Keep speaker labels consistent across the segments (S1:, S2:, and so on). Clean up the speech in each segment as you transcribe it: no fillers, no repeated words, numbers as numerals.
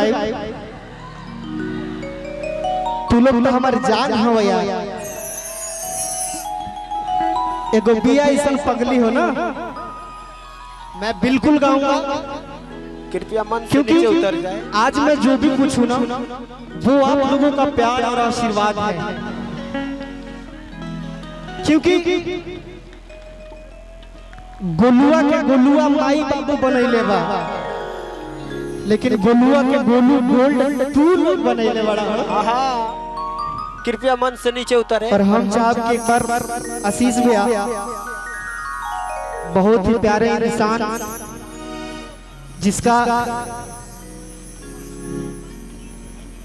S1: गाय तू लोग तो हमारी जान हो भैया। एगो बिया ऐसा पगली हो ना, मैं बिल्कुल गाऊंगा।
S2: कृपया मन से नीचे उतर जाए।
S1: आज मैं जो भी पूछूं ना वो आप लोगों का प्यार और आशीर्वाद है, क्योंकि गोलुआ के गोलुआ माई बाबू बनैले बा, लेकिन गोलुआ के गोलू गोल्ड तू लोग बनैले बड़ा।
S2: कृपया मन से नीचे उतरे।
S1: और हम चाहब कि एक बार आशीष भैया बहुत ही प्यारे इंसान जिसका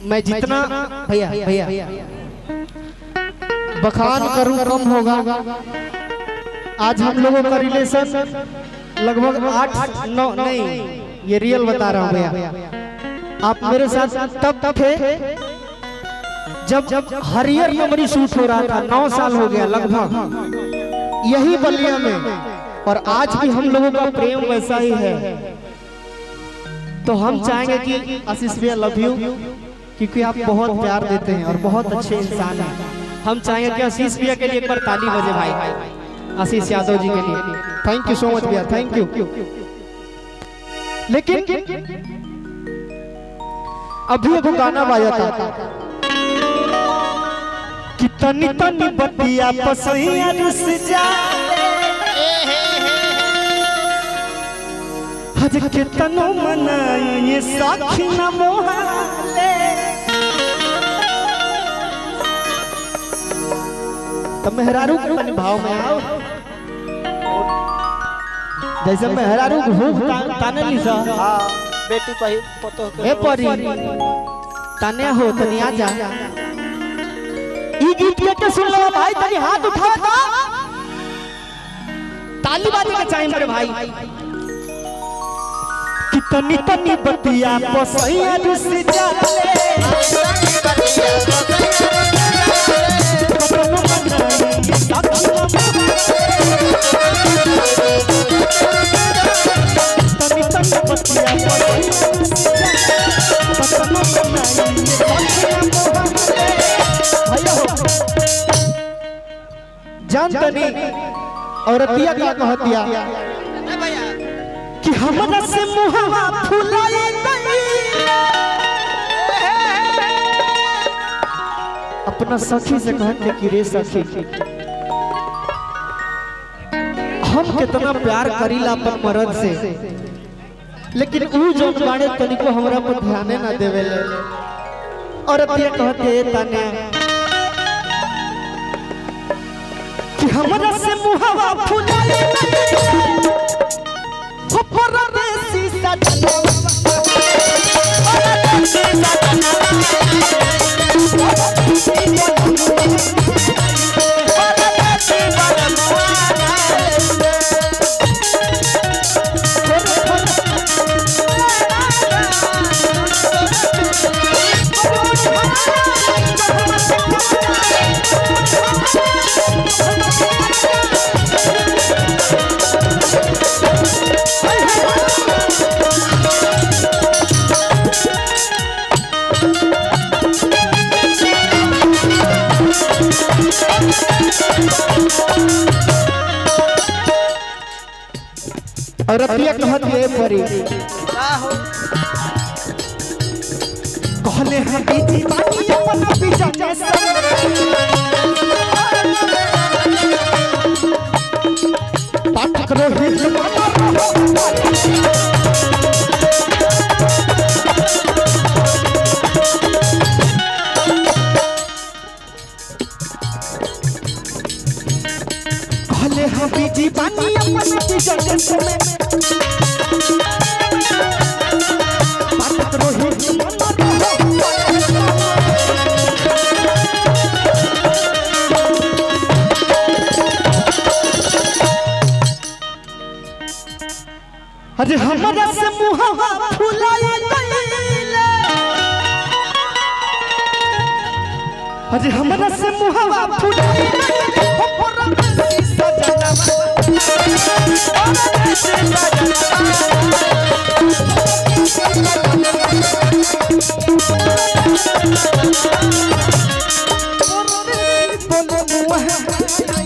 S1: मैं जितना भैया भैया बखान करूं कम होगा। आज हम लोगों का रिलेशन लगभग 8-9 नहीं, ये रियल बता रहा हूं भैया। आप मेरे साथ तब थे जब हरियर नंबरी शूट हो रहा था, 9 साल हो गया लगभग यही बलिया में, और आज भी हम लोगों का प्रेम वैसा ही है। तो हम चाहेंगे कि आशीष भैया लव यू, क्योंकि आप बहुत प्यार देते हैं और बहुत अच्छे इंसान हैं। हम चाहेंगे कि आशीष भैया के लिए एक बार ताली बजे भाई, आशीष यादव जी के लिए। थैंक यू सो मच भैया, थैंक यू। लेकिन अभी एगो गाना बाजा था कि तनी तनी बतिया पसैया रुस जा, हज के तनो मनाई ये साखी न मोहाले। तो मेहरारू के भाव में आओ, जैसे मेहरारू भूख ताने लिसा।
S2: बेटी पही पतो के
S1: ए परी ताने हो तनी आ जा। ई गीत के सुन लो भाई, तनी हाथ उठाओ तो ताली बाजी के चाहिए मेरे भाई। कि तनी तनी बतिया पसैया रुस जाले, जानतनी औरतिया क्या कहतिया कि हमरा से मुहवा फुलाई अपना सखी से कहते कि रे सखी हम कितना प्यार करीला अपन मर्द से, लेकिन ऊ जो बाड़े तनिको हमरा पर ध्यान ना देवेले। औरतिया कहते ताने कि हमरा से मुहवा फुलाई ऊपर देसी सजना औरतिया कहत ये परी कहले हम बीती बानी अपन बीजा पाठक रोहित कहले हम बीजी बानी अपन बीजा में पाठक रोहित अरे हमरा से मुहवा फुलाई गईले, अरे हमरा से मुहवा फुलाई गईले ऊपर देसी सजना। बोले मुँह